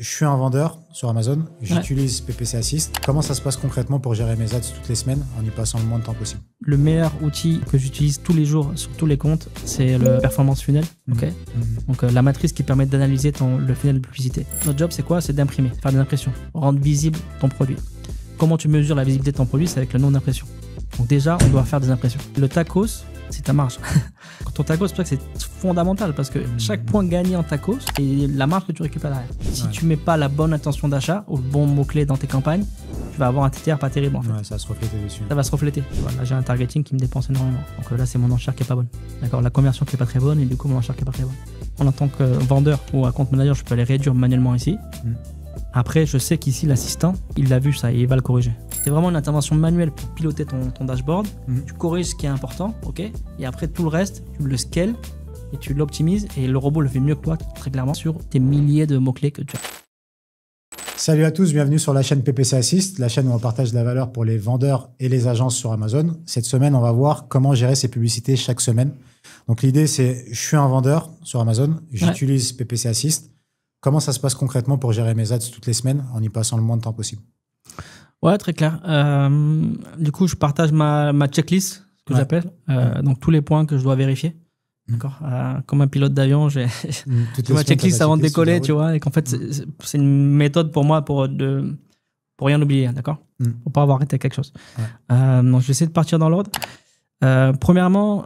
Je suis un vendeur sur Amazon, j'utilise PPC Assist. Comment ça se passe concrètement pour gérer mes ads toutes les semaines en y passant le moins de temps possible? Le meilleur outil que j'utilise tous les jours sur tous les comptes, c'est le Performance Funnel. Donc la matrice qui permet d'analyser le funnel de publicité. Notre job, c'est quoi? C'est d'imprimer, faire des impressions, rendre visible ton produit. Comment tu mesures la visibilité de ton produit? C'est avec le nombre d'impressions. Donc déjà, on doit faire des impressions. Le tacos, c'est ta marge. Quand ton tacos, c'est fondamental parce que chaque point gagné en tacos et la marge que tu récupères derrière. Si tu mets pas la bonne intention d'achat ou le bon mot-clé dans tes campagnes, tu vas avoir un TTR pas terrible en fait. Ouais, ça va se refléter dessus. Ça va se refléter. Voilà, j'ai un targeting qui me dépense énormément. Donc là, c'est mon enchère qui est pas bonne. D'accord, la conversion qui est pas très bonne et du coup, mon enchère qui est pas très bonne. En tant que vendeur ou account manager, je peux aller réduire manuellement ici. Après, je sais qu'ici, l'assistant, il l'a vu ça et il va le corriger. C'est vraiment une intervention manuelle pour piloter ton dashboard. Tu corriges ce qui est important, ok? Et après, tout le reste, tu le scales et tu l'optimises. Et le robot le fait mieux que toi, très clairement, sur tes milliers de mots-clés que tu as. Salut à tous, bienvenue sur la chaîne PPC Assist, la chaîne où on partage de la valeur pour les vendeurs et les agences sur Amazon. Cette semaine, on va voir comment gérer ces publicités chaque semaine. Donc l'idée, c'est je suis un vendeur sur Amazon, j'utilise PPC Assist. Comment ça se passe concrètement pour gérer mes ads toutes les semaines en y passant le moins de temps possible? Ouais, très clair. Du coup, je partage ma checklist, que j'appelle. Donc, tous les points que je dois vérifier. D'accord. Comme un pilote d'avion, j'ai ma checklist avant de décoller, tu vois. Et qu'en fait, c'est une méthode pour moi pour rien oublier, d'accord? Pour pas avoir arrêté quelque chose. Donc, je vais essayer de partir dans l'ordre. Premièrement,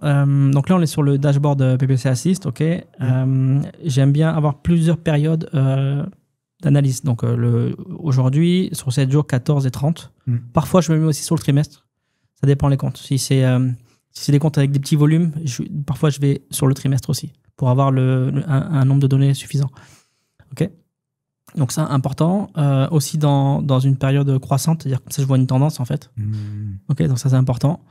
donc là on est sur le dashboard PPC Assist, ok. J'aime bien avoir plusieurs périodes d'analyse. Donc aujourd'hui, sur 7 jours, 14 et 30. Parfois je me mets aussi sur le trimestre. Ça dépend les comptes. Si c'est des comptes avec des petits volumes, parfois je vais sur le trimestre aussi pour avoir un nombre de données suffisant. Ok. Donc ça, important. Aussi dans une période croissante, c'est-à-dire comme ça je vois une tendance en fait. Ok, donc ça c'est important.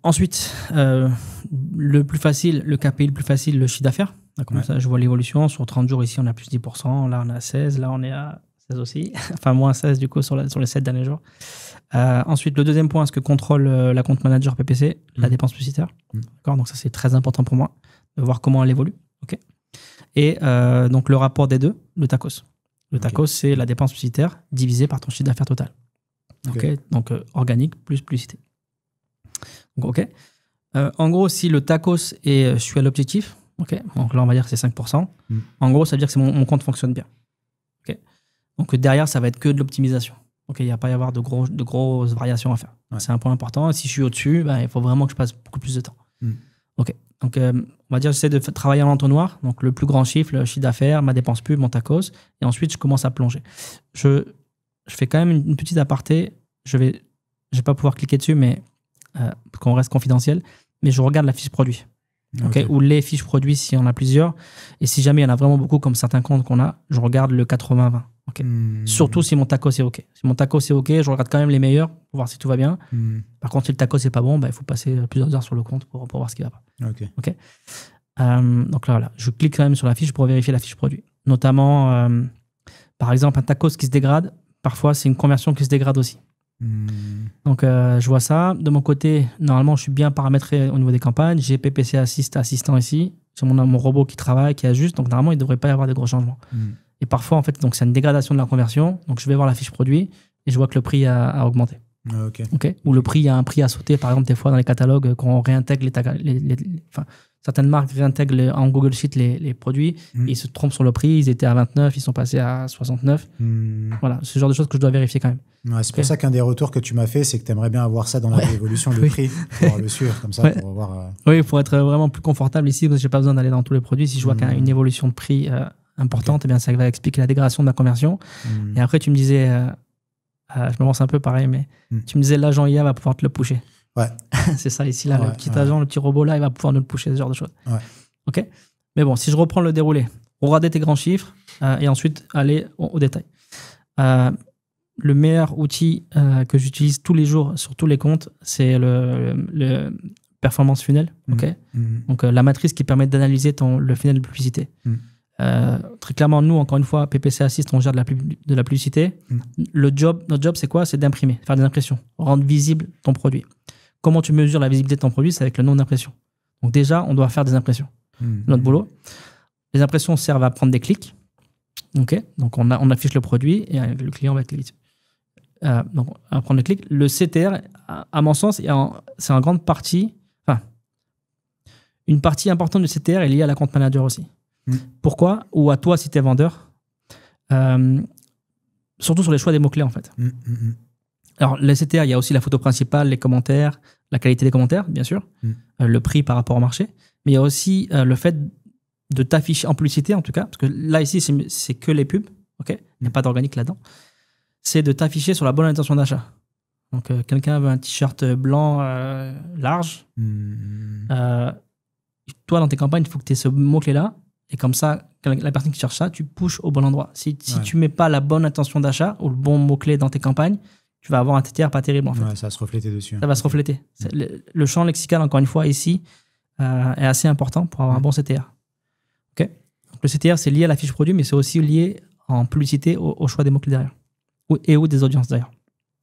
Ensuite, le plus facile, le KPI le plus facile, le chiffre d'affaires. Comme ça, je vois l'évolution. Sur 30 jours, ici, on a plus 10%. Là, on est à 16. Là, on est à 16 aussi. Enfin, moins 16 du coup sur les 7 derniers jours. Ensuite, le deuxième point, ce que contrôle la compte manager PPC, la dépense publicitaire. Donc ça, c'est très important pour moi de voir comment elle évolue. Okay. Et donc, le rapport des deux, le TACOS. Le TACOS, c'est la dépense publicitaire divisée par ton chiffre d'affaires total. Donc, organique plus publicité. Donc, en gros, si le TACOS et je suis à l'objectif, donc là, on va dire que c'est 5%. En gros, ça veut dire que mon compte fonctionne bien. Donc, derrière, ça va être que de l'optimisation. Il n'y a pas à y avoir de grosses variations à faire. C'est un point important. Si je suis au-dessus, il faut vraiment que je passe beaucoup plus de temps. Donc, on va dire que j'essaie de travailler en entonnoir. Donc, le plus grand chiffre, le chiffre d'affaires, ma dépense pub, mon TACOS. Et ensuite, je commence à plonger. Je fais quand même une petite aparté. Je vais pas pouvoir cliquer dessus, mais parce qu'on reste confidentiel, mais je regarde la fiche produit. Ou les fiches produits s'il y en a plusieurs. Et si jamais il y en a vraiment beaucoup, comme certains comptes qu'on a, je regarde le 80-20. Surtout si mon TACOS est OK. Si mon TACOS est OK, je regarde quand même les meilleurs pour voir si tout va bien. Par contre, si le TACOS n'est pas bon, il faut passer plusieurs heures sur le compte pour voir ce qui va pas. Donc là, voilà, je clique quand même sur la fiche pour vérifier la fiche produit. Notamment, par exemple, un TACOS qui se dégrade, parfois c'est une conversion qui se dégrade aussi. Donc je vois ça. De mon côté, normalement, je suis bien paramétré au niveau des campagnes. J'ai PPC assistant ici. J'ai mon robot qui travaille, qui ajuste. Donc normalement, il ne devrait pas y avoir de gros changements. Et parfois, en fait, donc c'est une dégradation de la conversion. Donc je vais voir la fiche produit et je vois que le prix a augmenté. Ou le prix, il y a un prix à sauter. Par exemple, des fois dans les catalogues, quand on réintègre certaines marques réintègrent en Google Sheet les produits, ils se trompent sur le prix. Ils étaient à 29, ils sont passés à 69. Voilà, c'est ce genre de choses que je dois vérifier quand même. C'est pour ça qu'un des retours que tu m'as fait, c'est que tu aimerais bien avoir ça dans l'évolution du prix pour le suivre, comme ça, pour voir. Oui, pour être vraiment plus confortable ici, parce que je n'ai pas besoin d'aller dans tous les produits. Si je vois qu'il y a une évolution de prix importante, eh bien, ça va expliquer la dégradation de la conversion. Et après, tu me disais, je me lance un peu pareil, mais tu me disais l'agent IA va pouvoir te le pusher. C'est ça ici, là, le petit agent, le petit robot là, il va pouvoir nous le pusher, ce genre de choses. Mais bon, si je reprends le déroulé, regarder tes grands chiffres et ensuite aller au détail. Le meilleur outil que j'utilise tous les jours sur tous les comptes, c'est le Performance Funnel. Donc, la matrice qui permet d'analyser le funnel de publicité. Très clairement, nous, encore une fois, PPC Assist, on gère de la publicité. Notre job, c'est quoi? C'est d'imprimer, faire des impressions, rendre visible ton produit. Comment tu mesures la visibilité de ton produit? C'est avec le nombre d'impressions. Donc déjà, on doit faire des impressions. Notre boulot. Les impressions servent à prendre des clics. OK, donc on affiche le produit et le client va cliquer dessus. Donc, on va prendre le clic. Le CTR, à mon sens, c'est en grande partie... Enfin, une partie importante du CTR est liée à la compte manager aussi. Pourquoi? Ou à toi si tu es vendeur. Surtout sur les choix des mots-clés, en fait. Alors, le CTR, il y a aussi la photo principale, les commentaires, la qualité des commentaires, bien sûr, le prix par rapport au marché. Mais il y a aussi le fait de t'afficher en publicité, en tout cas, parce que là, ici, c'est que les pubs. OK, il n'y a pas d'organique là-dedans. C'est de t'afficher sur la bonne intention d'achat. Donc, quelqu'un veut un t-shirt blanc large. Toi, dans tes campagnes, il faut que tu aies ce mot-clé-là. Et comme ça, la personne qui cherche ça, tu pushes au bon endroit. Si tu ne mets pas la bonne intention d'achat ou le bon mot-clé dans tes campagnes, tu vas avoir un TTR pas terrible, en fait. Ouais, ça va se refléter dessus. Ça va se refléter. Le champ lexical, encore une fois, ici, est assez important pour avoir un bon CTR. OK. Donc, le CTR, c'est lié à la fiche produit, mais c'est aussi lié en publicité au choix des mots-clés derrière. Ou des audiences d'ailleurs.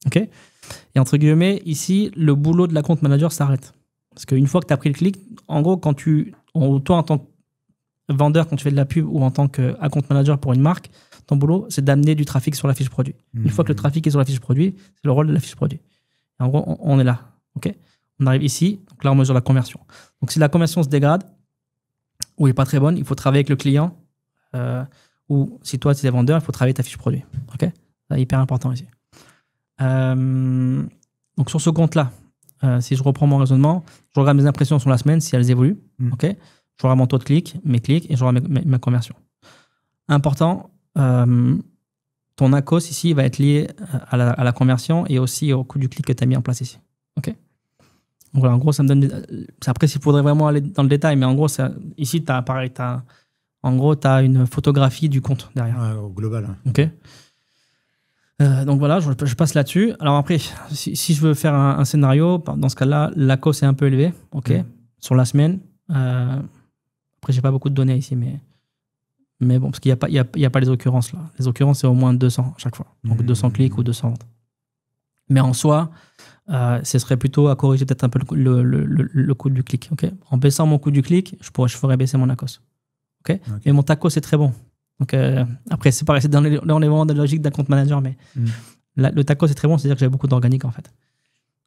OK. Et entre guillemets, ici, le boulot de la compte manager s'arrête. Parce qu'une fois que tu as pris le clic, en gros, toi, en tant que vendeur, quand tu fais de la pub ou en tant qu'account manager pour une marque, ton boulot, c'est d'amener du trafic sur la fiche produit. Une fois que le trafic est sur la fiche produit, c'est le rôle de la fiche produit. Et en gros, on est là. OK. On arrive ici. Donc là, on mesure la conversion. Donc si la conversion se dégrade ou n'est pas très bonne, il faut travailler avec le client. Ou si toi, tu es vendeur, il faut travailler ta fiche produit. OK. C'est hyper important ici. Donc sur ce compte-là, si je reprends mon raisonnement, je regarde mes impressions sur la semaine, si elles évoluent. OK. Je regarde mon taux de clic, mes clics, et je regarde ma conversion. Important, ton ACOS ici va être lié à la conversion et aussi au coût du clic que tu as mis en place ici. OK. Donc voilà, en gros, ça me donne... Après, s'il faudrait vraiment aller dans le détail, mais en gros, ici, tu as une photographie du compte derrière. Ouais, au global. OK. Donc voilà, je passe là-dessus. Alors après, si je veux faire un scénario, dans ce cas-là, l'ACOS est un peu élevé, OK, sur la semaine. Après, j'ai pas beaucoup de données ici, mais bon, parce qu'il n'y a pas les occurrences là. Les occurrences, c'est au moins 200 à chaque fois. Donc 200 clics ou 200 ventes. Mais en soi, ce serait plutôt à corriger peut-être un peu le coût du clic. OK. En baissant mon coût du clic, je ferais baisser mon ACOS. OK. Mais mon TACOS, c'est très bon. Donc après, c'est pareil, on est vraiment dans la logique d'un compte manager, mais le TACOS, c'est très bon, c'est-à-dire que j'ai beaucoup d'organique en fait.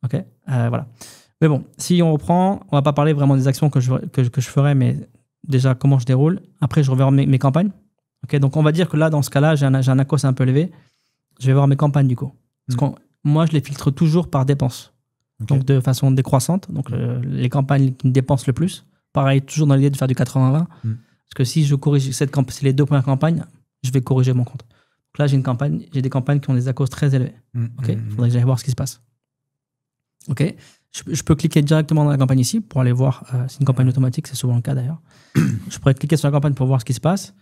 OK. Voilà. Mais bon, si on reprend, on va pas parler vraiment des actions que je ferais, mais déjà comment je déroule. Après, je reverrai mes campagnes. Okay, donc, on va dire que là, dans ce cas-là, j'ai un ACOS un peu élevé. Je vais voir mes campagnes du coup. Parce que moi, je les filtre toujours par dépense. Okay. Donc, de façon décroissante. Donc, les campagnes qui me dépensent le plus. Pareil, toujours dans l'idée de faire du 80-20. Parce que si je corrige c'est les 2 premières campagnes, je vais corriger mon compte. Donc là, j'ai des campagnes qui ont des ACOS très élevés. Okay. Il faudrait que j'aille voir ce qui se passe. OK. Je peux cliquer directement dans la campagne ici pour aller voir. C'est une campagne automatique, c'est souvent le cas d'ailleurs. Je pourrais cliquer sur la campagne pour voir ce qui se passe.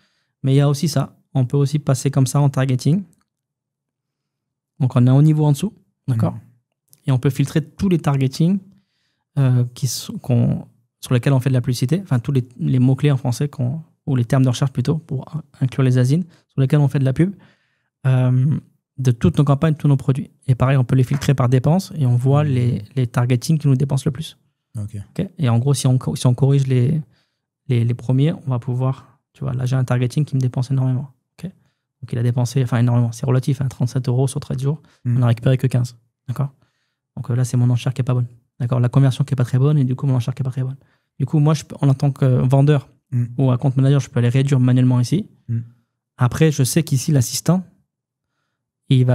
Mais il y a aussi ça. On peut aussi passer comme ça en targeting. Donc on est au niveau en dessous. D'accord. Et on peut filtrer tous les targeting sur lesquels on fait de la publicité. Enfin, tous les mots-clés en français ou les termes de recherche plutôt, pour inclure les asines, sur lesquels on fait de la pub. De toutes nos campagnes, tous nos produits. Et pareil, on peut les filtrer par dépenses et on voit les targeting qui nous dépensent le plus. Okay. Et en gros, si on corrige les premiers, on va pouvoir... Tu vois, là, j'ai un targeting qui me dépense énormément. Okay. Donc, il a dépensé... Enfin, énormément. C'est relatif. 37 € sur 13 jours. On n'a récupéré que 15. D'accord. Donc là, c'est mon enchère qui n'est pas bonne. D'accord. La conversion qui n'est pas très bonne et du coup, mon enchère qui n'est pas très bonne. Du coup, moi, en tant que vendeur ou account manager, je peux aller réduire manuellement ici. Après, je sais qu'ici, l'assistant, il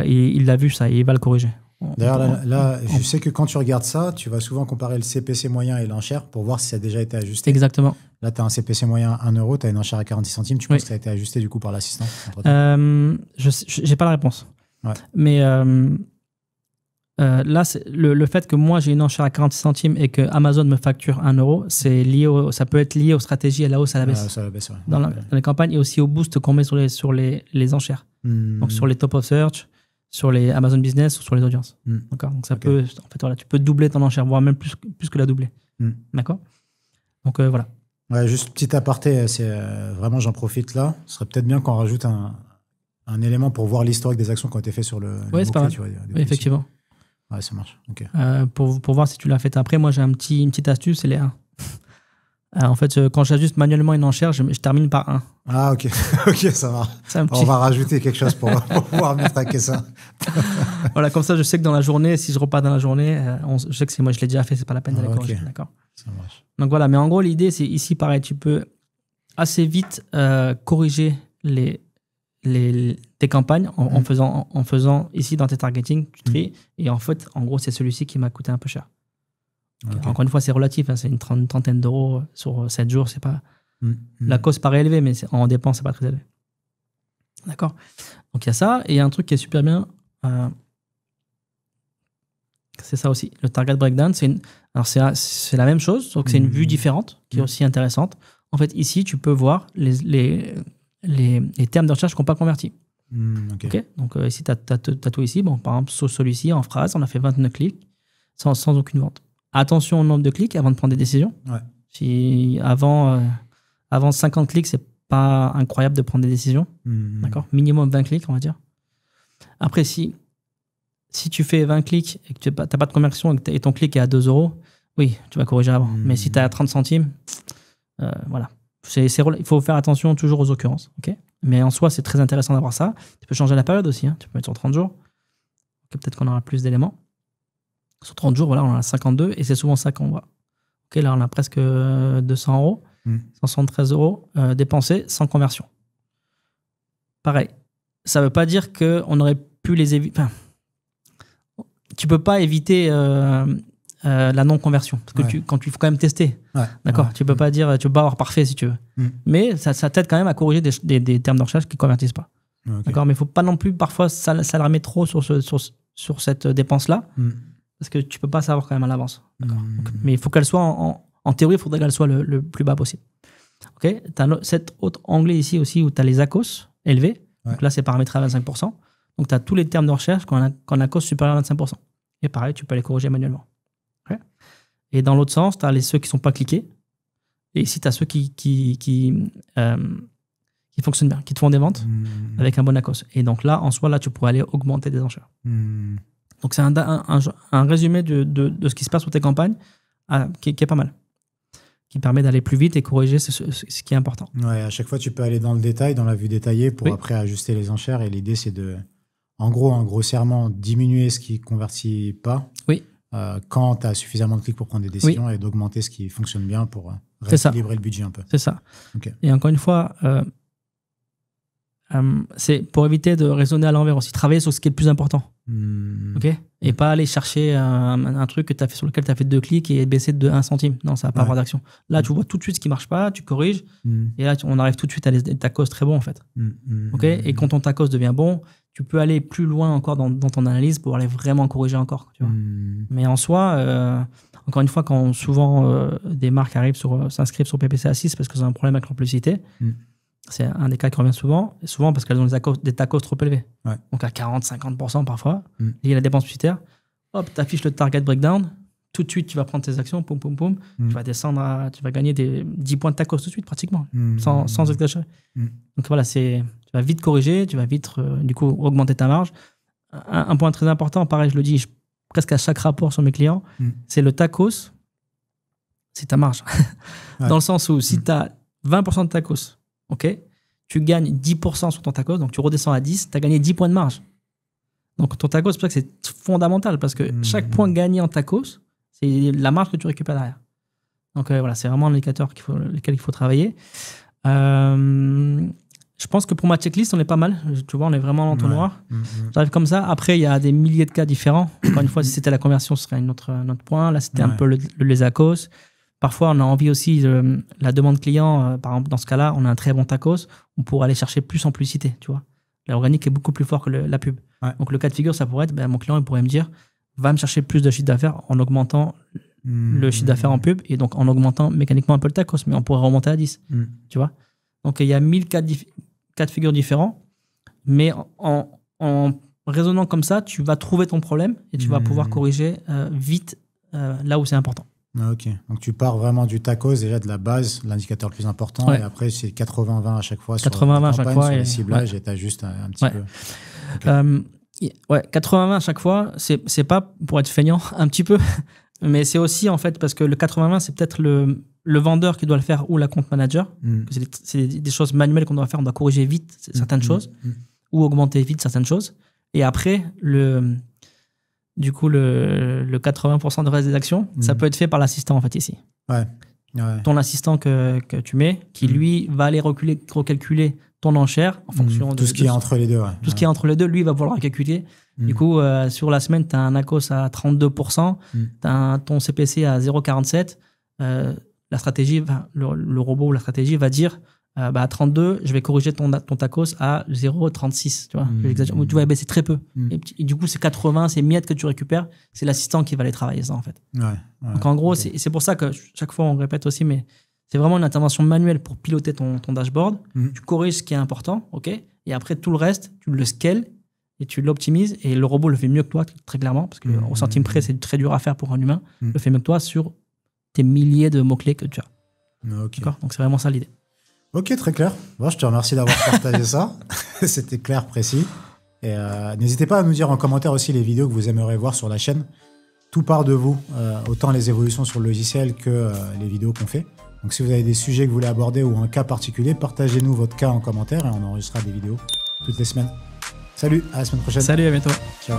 l'a vu ça et il va le corriger. D'ailleurs, là, je sais que quand tu regardes ça, tu vas souvent comparer le CPC moyen et l'enchère pour voir si ça a déjà été ajusté. Exactement. Là, tu as un CPC moyen à 1 €, tu as une enchère à 46 centimes. Tu penses que ça a été ajusté du coup par l'assistant? Je n'ai pas la réponse. Ouais. Mais là, le fait que moi, j'ai une enchère à 46 centimes et que Amazon me facture 1 €, ça peut être lié aux stratégies à la hausse, à la baisse. À la baisse, ouais. Dans les campagnes et aussi au boost qu'on met sur les enchères. Donc, sur les top of search, sur les Amazon Business ou sur les audiences. D'accord. Donc, ça peut, en fait, voilà, tu peux doubler ton enchère, voire même plus que la doubler. D'accord. Donc, voilà. Ouais, juste petit aparté, vraiment, j'en profite là. Ce serait peut-être bien qu'on rajoute un élément pour voir l'historique des actions qui ont été faites sur le. Oui, c'est pas mal. Oui, effectivement. Ouais, ça marche. Okay. Pour voir si tu l'as fait après, moi, j'ai une petite astuce, c'est les 1. En fait, quand j'ajuste manuellement une enchère, je termine par 1. Ah, ok. Ok, ça va. On va rajouter quelque chose pour pouvoir mieux traquer ça. Voilà, comme ça, je sais que dans la journée, si je repars dans la journée, je sais que c'est moi, je l'ai déjà fait, c'est pas la peine d'aller corriger. D'accord. Ça marche. Donc voilà, mais en gros, l'idée, c'est ici, pareil, tu peux assez vite corriger tes campagnes en faisant ici dans tes targeting, tu tries. Et en fait, en gros, c'est celui-ci qui m'a coûté un peu cher. Okay. Encore une fois, c'est relatif, hein, c'est une trentaine d'euros sur 7 jours. C'est pas... La cause paraît élevée, mais en dépenses, c'est pas très élevé. D'accord. Donc il y a ça. Et il y a un truc qui est super bien. C'est ça aussi. Le target breakdown, c'est la même chose, sauf que c'est une vue différente qui est aussi intéressante. En fait, ici, tu peux voir les termes de recherche qui n'ont pas converti. Okay. Donc ici, tu as tout ici. Bon, par exemple, sur celui-ci, en phrase, on a fait 29 clics sans aucune vente. Attention au nombre de clics avant de prendre des décisions. Ouais. Si avant 50 clics, c'est pas incroyable de prendre des décisions. D'accord. Minimum 20 clics, on va dire. Après, si tu fais 20 clics et que tu n'as pas de conversion et ton clic est à 2 euros, oui, tu vas corriger avant. Mais si tu es à 30 centimes, voilà. Il faut faire attention toujours aux occurrences. Okay. Mais en soi, c'est très intéressant d'avoir ça. Tu peux changer la période aussi. Hein. Tu peux mettre sur 30 jours. Okay, peut-être qu'on aura plus d'éléments. Sur 30 jours, voilà, on en a 52 et c'est souvent ça qu'on voit. Okay, là, on a presque 200 euros, 173 euros dépensés sans conversion. Pareil. Ça ne veut pas dire qu'on aurait pu les éviter. Enfin, tu ne peux pas éviter la non-conversion. Parce que quand il faut quand même tester. Ouais. D'accord. Ouais. Tu ne peux pas dire, tu peux pas avoir parfait si tu veux. Mais ça t'aide quand même à corriger des termes de recherche qui ne convertissent pas. Okay. D'accord. Mais il ne faut pas non plus parfois s'alarmer trop sur cette dépense-là. Parce que tu ne peux pas savoir quand même à l'avance. Mais il faut qu'elle soit, en théorie, il faudrait qu'elle soit le plus bas possible. Okay. Tu as cet autre onglet ici aussi où tu as les ACOS élevés. Ouais. Donc là, c'est paramétré à 25%. Donc tu as tous les termes de recherche quand on a ACOS supérieur à 25%. Et pareil, tu peux les corriger manuellement. Okay. Et dans l'autre sens, tu as ceux qui ne sont pas cliqués. Et ici, tu as ceux qui fonctionnent bien, qui te font des ventes avec un bon ACOS. Et donc là, en soi, là, tu pourrais aller augmenter des enchères. Donc, c'est un résumé de ce qui se passe sur tes campagnes qui est pas mal, qui permet d'aller plus vite et corriger ce qui est important. Ouais, à chaque fois, tu peux aller dans le détail, dans la vue détaillée pour après ajuster les enchères. Et l'idée, c'est en gros, grossièrement, diminuer ce qui ne convertit pas quand tu as suffisamment de clics pour prendre des décisions et d'augmenter ce qui fonctionne bien pour rééquilibrer le budget un peu. C'est ça. Okay. Et encore une fois, c'est pour éviter de raisonner à l'envers aussi. Travailler sur ce qui est le plus important. Okay. Et pas aller chercher un truc sur lequel tu as fait 2 clics et baisser de 1 centime. Non, ça n'a pas avoir d'action. Là, tu vois tout de suite ce qui ne marche pas, tu corriges. Et là, on arrive tout de suite à des tacos très bons, en fait. Okay. Et quand ton tacos devient bon, tu peux aller plus loin encore dans ton analyse pour aller vraiment corriger encore. Tu vois. Mais en soi, encore une fois, quand souvent des marques s'inscrivent sur PPC A6 parce qu'elles ont un problème avec leur publicité, c'est un des cas qui revient souvent parce qu'elles ont des tacos trop élevés. Ouais. Donc à 40-50% parfois. Il y a la dépense publicitaire. Hop, tu affiches le target breakdown. Tout de suite, tu vas prendre tes actions. Poum, poum, poum. Tu vas descendre tu vas gagner 10 points de tacos tout de suite, pratiquement, sans exagérer. Donc voilà, tu vas vite corriger, tu vas vite, du coup, augmenter ta marge. Un point très important, pareil, je le dis presque à chaque rapport sur mes clients, c'est le tacos, c'est ta marge. Dans le sens où si tu as 20% de tacos, ok, tu gagnes 10% sur ton tacos, donc tu redescends à 10, tu as gagné 10 points de marge. Donc ton tacos, c'est pour ça que c'est fondamental, parce que chaque point gagné en tacos, c'est la marge que tu récupères derrière. Donc voilà, c'est vraiment un indicateur lequel il faut travailler. Je pense que pour ma checklist, on est pas mal. Tu vois, on est vraiment dans l'entonnoir. J'arrive comme ça. Après, il y a des milliers de cas différents. Encore une fois, si c'était la conversion, ce serait un autre point. Là, c'était un peu les ACOS. Parfois, on a envie aussi de la demande client. Par exemple, dans ce cas-là, on a un très bon tacos. On pourrait aller chercher plus en publicité, tu vois. L'organique est beaucoup plus fort que la pub. Ouais. Donc, le cas de figure, ça pourrait être, mon client, il pourrait me dire, va me chercher plus de chiffre d'affaires en augmentant le chiffre d'affaires en pub et donc en augmentant mécaniquement un peu le tacos, mais on pourrait remonter à 10, tu vois. Donc, il y a 1000 cas de figure différents, mais en raisonnant comme ça, tu vas trouver ton problème et tu vas pouvoir corriger vite là où c'est important. Ok, donc tu pars vraiment du tacos, déjà de la base, l'indicateur le plus important, et après c'est 80-20 à chaque fois sur 80-20 à chaque fois, sur les ciblages, et tu ajustes un petit peu. Okay. 80-20 à chaque fois, c'est pas pour être feignant un petit peu, mais c'est aussi en fait parce que le 80-20 c'est peut-être le le vendeur qui doit le faire ou la compte manager. C'est des choses manuelles qu'on doit faire. On doit corriger vite certaines choses ou augmenter vite certaines choses. Et après, le 80% de reste des actions, ça peut être fait par l'assistant en fait ici. Ouais. Ton assistant que tu mets, qui lui va aller recalculer ton enchère en fonction de tout ce qui est entre les deux. Tout ce qui est entre les deux, lui va pouvoir le calculer. Du coup, sur la semaine, tu as un ACOS à 32%, tu as ton CPC à 0,47%. La stratégie, le robot ou la stratégie va dire à 32, je vais corriger ton TACOS à 0,36. Tu vois, tu vas baisser très peu. Et du coup, c'est 80, c'est miettes que tu récupères. C'est l'assistant qui va aller travailler ça, en fait. Donc, en gros, c'est pour ça que chaque fois, on répète aussi, mais c'est vraiment une intervention manuelle pour piloter ton dashboard. Tu corriges ce qui est important, OK? Et après, tout le reste, tu le scales et tu l'optimises. Et le robot le fait mieux que toi, très clairement, parce qu'au centime près, c'est très dur à faire pour un humain. Le fait mieux que toi sur tes milliers de mots-clés que tu as. D'accord? Donc, c'est vraiment ça l'idée. Ok, très clair. Bon, je te remercie d'avoir partagé ça. C'était clair, précis. Et n'hésitez pas à nous dire en commentaire aussi les vidéos que vous aimeriez voir sur la chaîne. Tout part de vous, autant les évolutions sur le logiciel que les vidéos qu'on fait. Donc si vous avez des sujets que vous voulez aborder ou un cas particulier, partagez-nous votre cas en commentaire et on enregistrera des vidéos toutes les semaines. Salut, à la semaine prochaine. Salut, à bientôt. Ciao.